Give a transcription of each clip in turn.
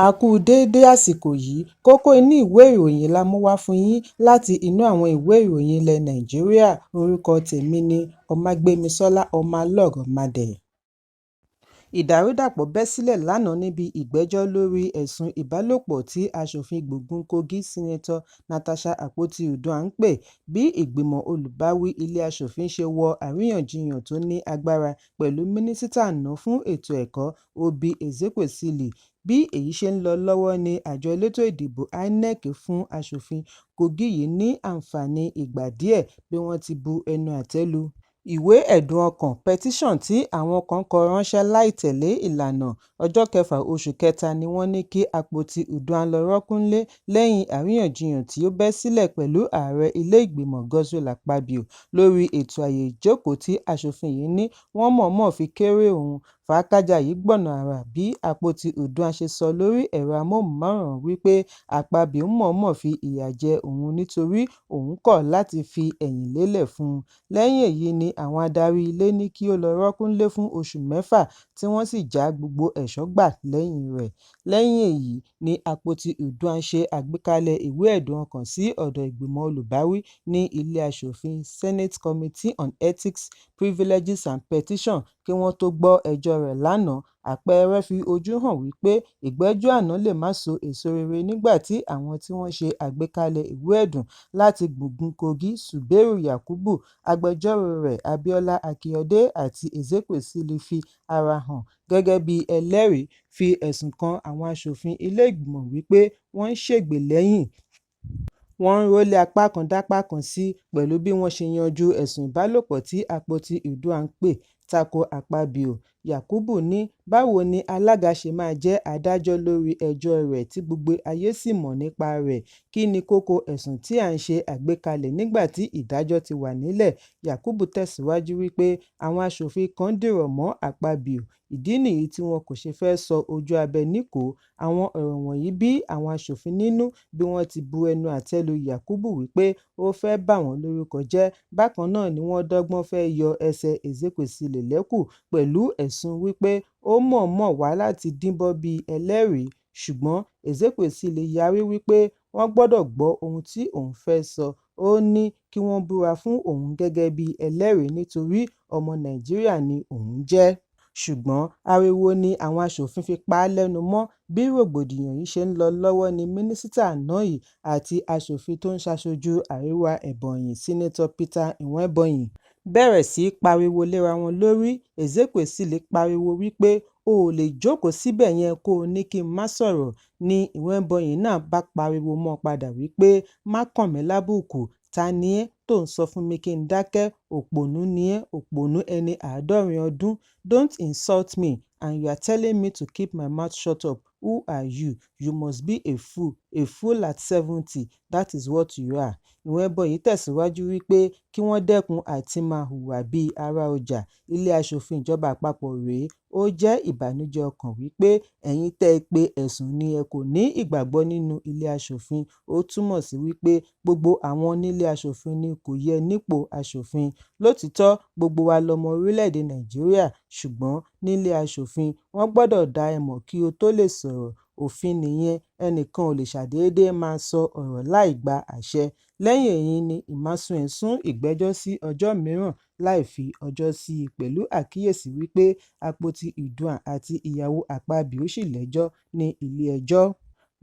A kú déédé àsìkò yìí, kókó inú ìwé ìròyìn la mú wá fún yín láti inú àwọn ìwé ìròyìn ilẹ̀ Nàìjíríà. Orúkọ tèmi ni Ọmágbémisọ́lá Ọmọlọ́rọ̀mọdẹ̀. Ìdàrúdàpọ̀ bẹ́ sílẹ̀ lánàá níbi ìgbẹ́jọ́ lórí ẹ̀sùn ìbálòpọ̀ tí aṣòfin gbùngbùn Kogi Sínátọ̀ Natasha Akpoti-Uduaghan ń pè bí ìgbìmọ̀ olùbáwí ilé aṣòfin ṣe wọ àríyànjiyàn tó ní agbára pẹ̀lú mínísítà àná fún ètò ẹ̀kọ́ Oby Ezekwesili. Bí èyí ṣe ń lọ lọ́wọ́ ni àjọ elétò ìdìbò INEC fún aṣòfin Kogi yìí ní àǹfààní ìgbà díẹ̀ bí wọ́n ti bu ẹnu àtẹ́ lu ìwé ẹ̀dùn ọkàn petition tí àwọn kan kọ ránṣẹ́ láì tẹ̀lé ìlànà. Ọjọ́ 6 oṣù kẹta ni wọ́n ní kí Akpoti-Uduaghan lọ rọ́kúnlé lẹ́yìn àríyànjiyàn tí ó bẹ́ sílẹ̀ pẹ̀lú ààrẹ ilé ìgbìmọ̀ Godswill Akpabio lórí ètò ààyè ìjókòó tí aṣòfin yìí ní wọ́n mọ̀ọ́mọ̀ fi kéré òun. Fàákájà yìí gbọ̀nà àrà bí Akpoti-Uduaghan ṣe sọ lórí ẹ̀rọ amóhùnmáwòrán wípé Akpabio mọ̀ọ́mọ̀ fi ìyà jẹ òun nítorí òun kọ̀ láti fi ẹ̀yìn lélẹ̀ fún un. Lẹ́yìn èyí ni àwọn adarí ilé ní kí ó lọ rọ́kúnlé fún oṣù 6 tí wọ́n sì já gbogbo ẹ̀ṣọ́ gbà lẹ́yìn rẹ̀. Lẹ́yìn èyí ni Akpoti-Uduaghan ṣe àgbékalẹ̀ ìwé ẹ̀dùn ọkàn sí ọ̀dọ̀ ìgbìmọ̀ olùbáwí ní ilé aṣòfin Senate Committee on Ethics, Privileges and Petitions kí wọ́n tó gbọ́ ẹjọ́ rẹ̀ lánàá. Àpẹẹrẹ fi ojú hàn wípé ìgbẹ́jọ́ àná lè má so èso rere nígbà tí àwọn tí wọ́n ṣe àgbékalẹ̀ ìwé ẹ̀dùn láti gbùngbùn Kogi, Zubairu Yakubu, agbẹjọ́rò rẹ̀ Abiola Akiyode àti Ezekwesili fi ara hàn gẹ́gẹ́ bí ẹlẹ́rìí, fi ẹ̀sùn kan àwọn aṣòfin ilé ìgbìmọ̀ wípé wọ́n ń ṣègbè lẹ́yìn. Wọ́n ń rólé apá kan dápá kan sí pẹ̀lú bí wọ́n ṣe yanjú ẹ̀sùn ìbálòpọ̀ tí Akpoti-Uduaghan pè tako Akpabio. Yakubu ní báwo ni alága ṣe máa jẹ́ adájọ́ lórí ẹjọ́ rẹ̀ tí gbogbo ayé sì mọ̀ nípa rẹ̀? Kí ni kókó ẹ̀sùn tí à ń ṣe àgbékalẹ̀ nígbà tí ìdájọ́ ti wà nílẹ̀? Yakubu tẹ̀síwájú wípé àwọn aṣòfin kan dìrọ̀ mọ́ Akpabio, ìdí nìyí tí wọn kò ṣe fẹ́ sọ ojú abẹ níkòó. Àwọn ọ̀rọ̀ wọ̀nyí bí àwọn aṣòfin nínú bí wọ́n ti bu ẹnu àtẹ́ lu Yakubu wípé ó fẹ́ bà wọ́n lórúkọ jẹ́. Bákan náà ni wọ́n dọ́gbọ́n fẹ́ yọ ẹsẹ̀ Ezekwesili lẹ́kù pẹ̀lú ẹ̀sùn wípé ó mọ̀ọ́mọ̀ wá láti díbọ́n bí ẹlẹ́rìí. Ṣùgbọ́n Ezekwesili yarí wípé wọ́n gbọ́dọ̀ gbọ́ ohun tí òun fẹ́ sọ. Ó ní kí wọ́n búra fún òun gẹ́gẹ́ bí ẹlẹ́rìí nítorí ọmọ Nàìjíríà ni òun jẹ́. Ṣùgbọ́n ariwo ni àwọn aṣòfin fi pa á lẹ́nu mọ́. Bí rògbòdìyàn yìí ṣe ń lọ lọ́wọ́ ni mínísítà àná yìí àti aṣòfin tó ń ṣaṣojú àríwá Ebonyi Sínátọ̀ Peter Nwebonyi bẹ̀rẹ̀ sí í pariwo léra wọn lórí. Ezekwesili pariwo wípé o ò lè jókòó síbẹ̀ yẹn kó o ní kí n má sọ̀rọ̀, ni Nwebonyi náà bá pariwo mọ́ padà wípé má kàn mí lábùkù, ta ni ẹ́ tó ń sọ fún mi kí n dákẹ́? Òpònú ni ẹ́, òpònú ẹni 70 ọdún. Don't insult me and you are telling me to keep my mouth shut up. Who are you? You must be a fool at 70. That is what you are. Nwebonyi tẹ̀síwájú wípé kí wọ́n dẹ́kun àti máa hùwà bíi ará ọjà. Ilé aṣòfin ìjọba àpapọ̀ rèé. Ó jẹ́ ìbànújẹ́ ọkàn wípé ẹ̀yin tẹ́ ẹ pé ẹ̀sùn ni ẹ kò ní ìgbàgbọ́ nínú ilé aṣòfin. Ó túmọ̀ sí wípé gbogbo àwọn nílé aṣòfin ni kò yẹ nípò aṣòfin. Lótìítọ́ gbogbo wa lọmọ orílẹ̀-èdè Nàìjíríà, ṣùgbọ́n nílé aṣòfin wọ́n gbọ́dọ̀ dá ẹ mọ̀ kí o tó lè sọ̀rọ̀. Òfin nìyẹn, ẹnìkan ò lè ṣàdédé máa sọ ọ̀rọ̀ láì gba àṣẹ. Lẹ́yìn èyí ni ìmásùn ẹ̀ sún ìgbẹ́jọ́ sí ọjọ́ mìíràn láì fi ọjọ́ sí i pẹ̀lú àkíyèsí wípé Akpoti-Uduaghan àti ìyàwó Akpabio ṣì lẹ́jọ́ ní ilé-ẹjọ́.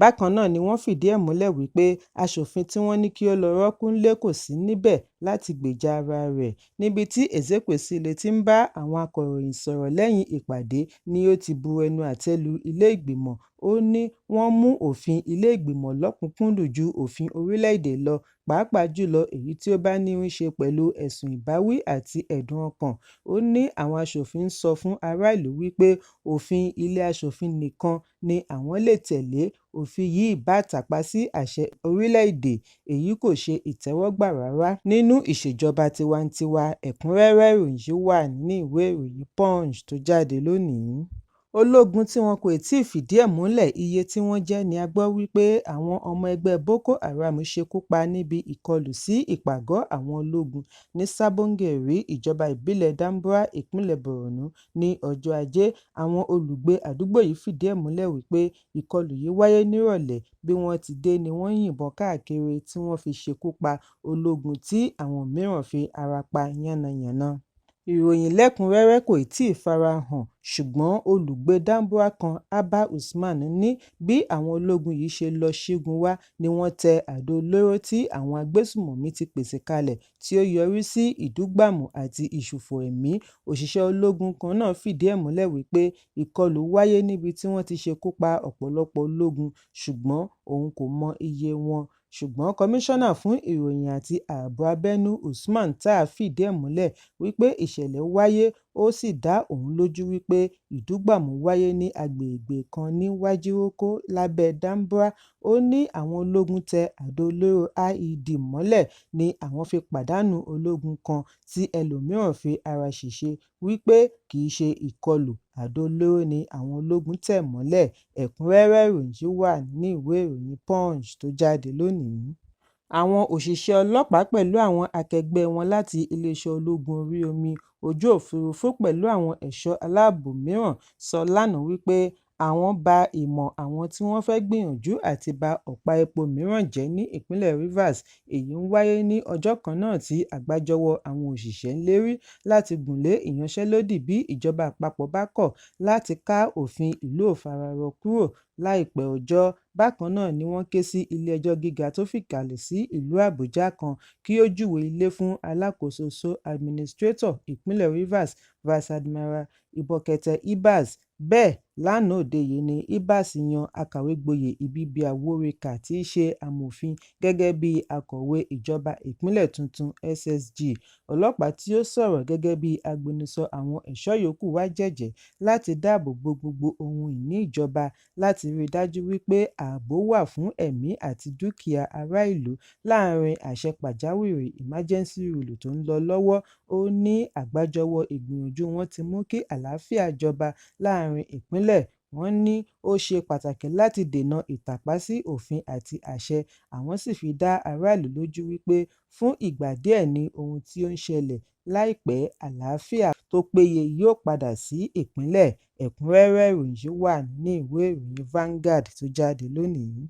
Bákan náà ni wọ́n fìdí ẹ̀ múlẹ̀ wípé aṣòfin tí wọ́n ní kí ó lọ rọ́kúnlé kò sí níbẹ̀ láti gbèjà ara rẹ̀. Níbi tí Ezekwesili ti ń bá àwọn akọ̀ròyìn sọ̀rọ̀ lẹ́yìn ìpàdé ni ó ti bu ẹnu àtẹ́ lu ilé ìgbìmọ̀. Ó ní wọ́n mú òfin ilé ìgbìmọ̀ lọ́kùnkúndùn ju òfin orílẹ̀-èdè lọ, pàápàá jùlọ èyí tí ó bá ní í ṣe pẹ̀lú ẹ̀sùn ìbáwí àti ẹ̀dùn ọkàn. Ó ní àwọn aṣòfin ń sọ fún ará ìlú wípé òfin ilé aṣòfin nìkan ni àwọn lè tẹ̀lé. Òfin yìí bá tàpá sí àṣẹ orílẹ̀-èdè. Èyí kò ṣe ìtẹ́wọ́gbà rárá nínú ìṣèjọba tiwantiwa. Ẹ̀kúnrẹ́rẹ́ ìròyìn yìí wà nínú ìwé ìròyìn Punch tó jáde lónìí. ológun tí wọn kò tí ì fìdí ẹ̀ múlẹ̀ iye tí wọ́n jẹ́ ni a gbọ́ wípé àwọn ọmọ ẹgbẹ́ Boko Haram ṣekú pa níbi ìkọlù sí ìpàgọ́ àwọn ológun ní Sabongeri, ìjọba ìbílẹ̀ Damboa, ìpínlẹ̀ Borno ní ọjọ́ Ajé. Àwọn olùgbé àdúgbò yìí fìdí ẹ̀ múlẹ̀ wípé ìkọlù yìí wáyé nírọ̀lẹ́, bí wọ́n ti dé ni wọ́n yìnbọn káàkiri tí wọ́n fi ṣekú pa ológun tí àwọn mìíràn fi ara pa yánnayànna. Ìròyìn lẹ́kùnrẹ́rẹ́ kò tí ì farahàn, ṣùgbọ́n olùgbé Damboa kan, Abba Usman, ní bí àwọn ológun yìí ṣe lọ sígun wá ni wọ́n tẹ àdó olóró tí àwọn agbésùmọ̀mí ti pèsè kalẹ̀, tí ó yọrí sí ìdúgbàmù àti ìṣòfò ẹ̀mí. Òṣìṣẹ́ ológun kan náà fìdí ẹ̀ múlẹ̀ wípé ìkọlù wáyé níbi tí wọ́n ti ṣekú pa ọ̀pọ̀lọpọ̀ ológun, ṣùgbọ́n òun kò mọ iye wọn. Ṣùgbọ́n kọmíṣánná fún ìròyìn àti ààbò abẹ́nú Usman Tarr fìdí ẹ̀ múlẹ̀ wípé ìṣẹ̀lẹ̀ wáyé, ó sì dá òun lójú wípé ìdúgbàmù wáyé ní agbègbè kan ní Wajiroko lábẹ́ Damboa. Ó ní àwọn ológun tẹ àdó olóró IED mọ́lẹ̀ ni àwọn fi pàdánù ológun kan tí ẹlòmíràn fi ara ṣèṣe, wípé kì í ṣe ìkọlù àdó olóró ni àwọn ológun tẹ̀ mọ́lẹ̀. Ẹ̀kúnrẹ́rẹ́ ìròyìn yìí wà ní ìwé ìròyìn Punch tó jáde lónìí. Àwọn òṣìṣẹ́ ọlọ́pàá pẹ̀lú àwọn akẹgbẹ́ wọn láti iléeṣẹ́ ológun orí omi, ojú òfurufú pẹ̀lú àwọn ẹ̀ṣọ́ aláàbò mìíràn sọ lánàá wípé àwọn bá ìmọ̀ àwọn tí wọ́n fẹ́ gbìyànjú àti ba ọ̀pá epo mìíràn jẹ́ ní ìpínlẹ̀ Rivers. Èyí ń wáyé ní ọjọ́ kan náà tí àgbájọwọ́ àwọn òṣìṣẹ́ ń lérí láti gùnlé ìyanṣẹ́lódì bí ìjọba àpapọ̀ bá kọ̀ láti ká òfin ìlú òfararọ kúrò láìpẹ́ ọjọ́. Bákan náà ni wọ́n ké sí ilé-ẹjọ́ gíga tó fìkàlẹ̀ sí ìlú Àbújá kan kí ó júwe ilé fún alákòóso Administrator ìpínlẹ̀ Rivers, Vice Admiral Ibokete Ibas. Bẹ́ẹ̀, lánàá òde yìí ni Ibas yan akọ̀wé-gboyè Ibibia Wo-Rika tí í ṣe amòfin gẹ́gẹ́ bí akọ̀wé ìjọba ìpínlẹ̀ tuntun SSG. Ọlọ́pàá tí ó sọ̀rọ̀ gẹ́gẹ́ bí agbẹnusọ àwọn ẹ̀ṣọ́ yòókù wá jẹ́jẹ̀ẹ́ láti dáàbò bo gbogbo ohun ìní ìjọba, láti rí i dájú wípé ààbò wà fún ẹ̀mí àti dúkìá ará ìlú láàrin àṣẹ pàjáwìrì emergency rule tó ń lọ lọ́wọ́. Ó ní àgbájọwọ́ ìgbìyànjú wọn ti mú kí àlàáfíà jọba láàrin ìpínlẹ̀. Wọ́n ní ó ṣe pàtàkì láti dènà ìtàpá sí òfin àti àṣẹ. Àwọn sì fi dá aráàlú lójú wípé fún ìgbà díẹ̀ ni ohun tí ó ń ṣẹlẹ̀, láìpẹ́ àlàáfíà tó péye yóò padà sí ìpínlẹ̀. Ẹ̀kúnrẹ́rẹ́ ìròyìn yìí wà ní ìwé ìròyìn Vanguard tó jáde lónìí.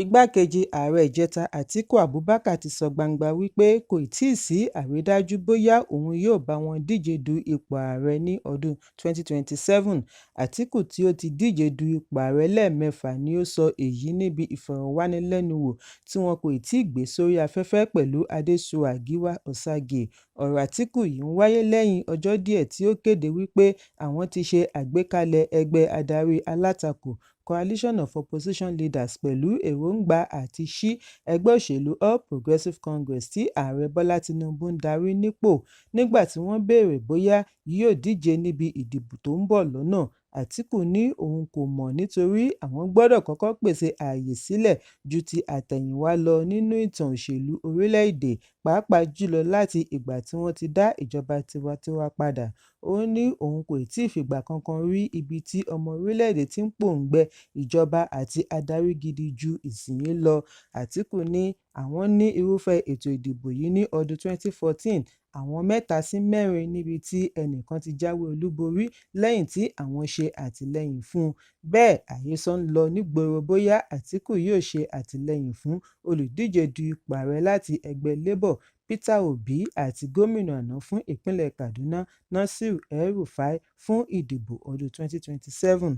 Igbákejì ààrẹ ìjẹta Atiku Abubakar ti sọ gbangba wípé kò tíì sí àrídájú bóyá òun yóò bá wọn díje du ipò ààrẹ ní ọdún 2027. Atiku, tí ó ti díje du ipò ààrẹ lẹ́ẹ̀mẹ́fà, ni ó sọ èyí níbi ìfọ̀rọ̀wánilẹ́nuwò tí wọn kò tíì gbé sórí afẹ́fẹ́ pẹ̀lú Adesua Giwa Osagie. Ọ̀rọ̀ Atiku yìí ń wáyé lẹ́yìn ọjọ́ díẹ̀ tí ó kéde wípé àwọn ti ṣe àgbékalẹ̀ ẹgbẹ́ adarí alátakò, Coalition of Opposition Leaders, pẹ̀lú èròǹgbà àti ṣí ẹgbẹ́ òṣèlú All Progressives Congress tí ààrẹ Bọ́lá Tinubu ń darí nípò. Nígbà tí wọ́n béèrè bóyá yóò díje níbi ìdìbò tó ń bọ̀ lọ́nà, Atiku ní òun kò mọ̀ nítorí àwọn gbọ́dọ̀ kọ́kọ́ pèsè ààyè sílẹ̀ ju ti àtẹ̀yìnwá lọ nínú ìtàn òṣèlú orílẹ̀-èdè, pàápàá jùlọ láti ìgbà tí wọ́n ti dá ìjọba tiwantiwa padà. Ó ní òun kò tíì fìgbà kankan rí ibi tí ọmọ orílẹ̀-èdè ti ń pòǹgbẹ ìjọba àti adarí gidi ju ìsinyìí lọ. Atiku ní àwọn ní irúfẹ́ ètò ìdìbò yìí ní ọdún 2014, àwọn 3 sí 4 níbi tí ẹnìkan ti jáwé olúborí lẹ́yìn tí àwọn ṣe àtìlẹ́yìn fún un. Bẹ́ẹ̀, àhesọ ń lọ nígboro bóyá Atiku yóò ṣe àtìlẹ́yìn fún olùdíje du ipò ààrẹ láti ẹgbẹ́ Labour, Peter Obi, àti gómìnà àná fún ìpínlẹ̀ Kaduna, Nasir El-Rufai, fún ìdìbò ọdún 2027.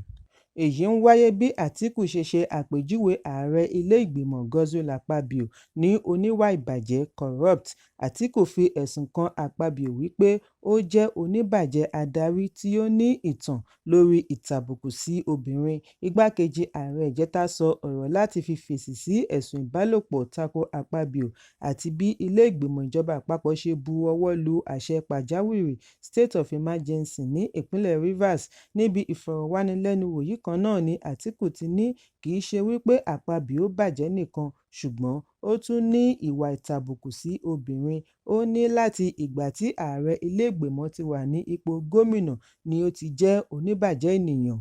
Èyí ń wáyé bí Atiku ṣe ṣe àpèjúwe ààrẹ ilé-ìgbìmọ̀ Godswill Akpabio ní oníwà ìbàjẹ́ corrupt. Atiku fi ẹ̀sùn kan Akpabio wípé ó jẹ́ oníbàjẹ́ adarí tí ó ní ìtàn lórí ìtàbùkù sí obìnrin. Igbákejì ààrẹ ìjẹta sọ ọ̀rọ̀ láti fi fèsì sí ẹ̀sùn ìbálòpọ̀ tako Akpabio àti bí ilé-ìgbìmọ̀ ìjọba àpapọ̀ ṣe bu ọwọ́ lu àṣẹ pàjáwìrì State of Emergency ní ìpínlẹ̀ Rivers. Níbi ìfọ̀rọ̀wánilẹ́nuwò yìí kan náà ni Atiku ti ní kì í ṣe wípé Akpabio bàjẹ́ nìkan, ṣùgbọ́n ó tún ní ìwà ìtàbùkù sí obìnrin. Ó ní láti ìgbà tí ààrẹ ilé-ìgbìmọ̀ ti wà ní ipò gómìnà ni ó ti jẹ́ oníbàjẹ́ ènìyàn.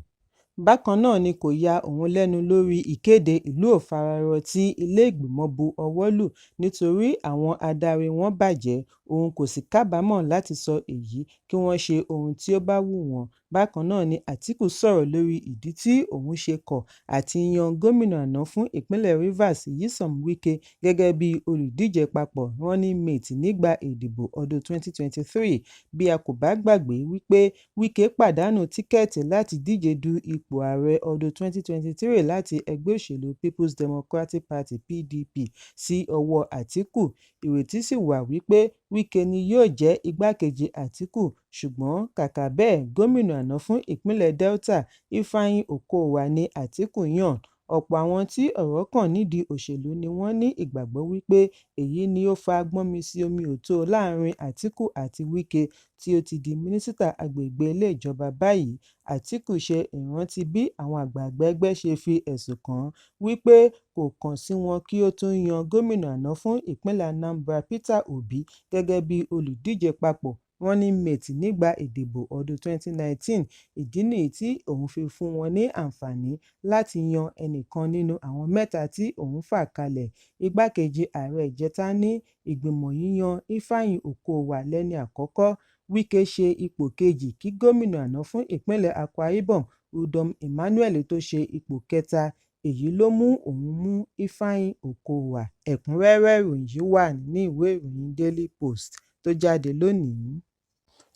Bákan náà ni kò ya òun lẹ́nu lórí ìkéde ìlú òfararọ tí ilé-ìgbìmọ̀ bu ọwọ́ lù nítorí àwọn adarí wọn bàjẹ́, òun kò sì kábàámọ̀ láti sọ èyí kí wọ́n ṣe ohun tí ó bá wù wọ́n. Bákan náà ni Àtíkù sọ̀rọ̀ lórí ìdí tí òun ṣe kọ̀ àti yan gómìnà àná fún ìpínlẹ̀ Rivers Nyesom Wike gẹ́gẹ́ bí olùdíje papọ̀ running mate nígbà ìdìbò ọdún 2023. Bí a kò bá gbàgbé wípé Wike pàdánù tíkẹ́ẹ̀tì láti díje du ipò ààrẹ ọdún 2023 láti ẹgbẹ́ òṣèlú People's Democratic Party (PDP) sí ọwọ́ Àtíkù. Ìrètí sì wà wípé Wike ni yóò jẹ́ igbákejì Àtíkù, ṣùgbọ́n kàkà bẹ́ẹ̀ gómìnà àná fún ìpínlẹ̀ Delta Ifeanyi Okowa ni Àtíkù yàn. Ọ̀pọ̀ àwọn tí ọ̀rọ̀ kàn nídìí òṣèlú ni wọ́n ní ìgbàgbọ́ wípé èyí ni ó fa gbọ́nmi-sí-omi-ò-tó láàrin Àtíkù àti Wike tí ó ti di mínísítà agbègbè ilé ìjọba báyìí. Àtíkù ṣe ìrántí bí àwọn àgbààgbà ẹgbẹ́ ṣe fi ẹ̀sùn kàn án wípé kò kàn sí wọn kí ó tún yan gómìnà àná fún ìpínlẹ̀ Anambra Peter Obi gẹ́gẹ́ bí olùdíje papọ̀ running mate nígbà ìdìbò ọdún 2019. Ìdí nìyí tí òun fi fún wọn ní àǹfààní láti yan ẹnìkan nínú àwọn mẹ́ta tí òun fà kalẹ̀. Igbákejì ààrẹ ìjẹta ní ìgbìmọ̀ yíyan Ifeanyi Okowa lẹ́ni àkọ́kọ́. Wike ṣe ipò kejì kí gómìnà àná fún ìpínlẹ̀ Akwa Ibom Udom Emmanuel tó ṣe ipò kẹta. Èyí ló mú òun mú Ifeanyi Okowa. Ẹ̀kúnrẹ́rẹ́ ìròyìn yìí wà nínú ìwé ìròyìn Daily Post tó jáde lónìí.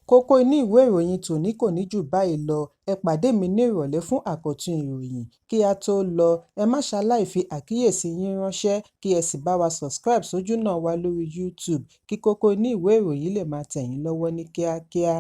Kókó inú ìwé ìròyìn tòní kò ní jù báyìí lọ. Ẹ pàdé mi ní ìrọ̀lẹ́ fún àkọ́tún ìròyìn. Kí a tó lọ, ẹ má ṣaláì fi àkíyèsí yín ránṣẹ́ kí ẹ sì bá wa subscribe sójú náà wa lórí YouTube kí kókó inú ìwé ìròyìn lè máa tẹ̀ yín lọ́wọ́ ní kíákíá.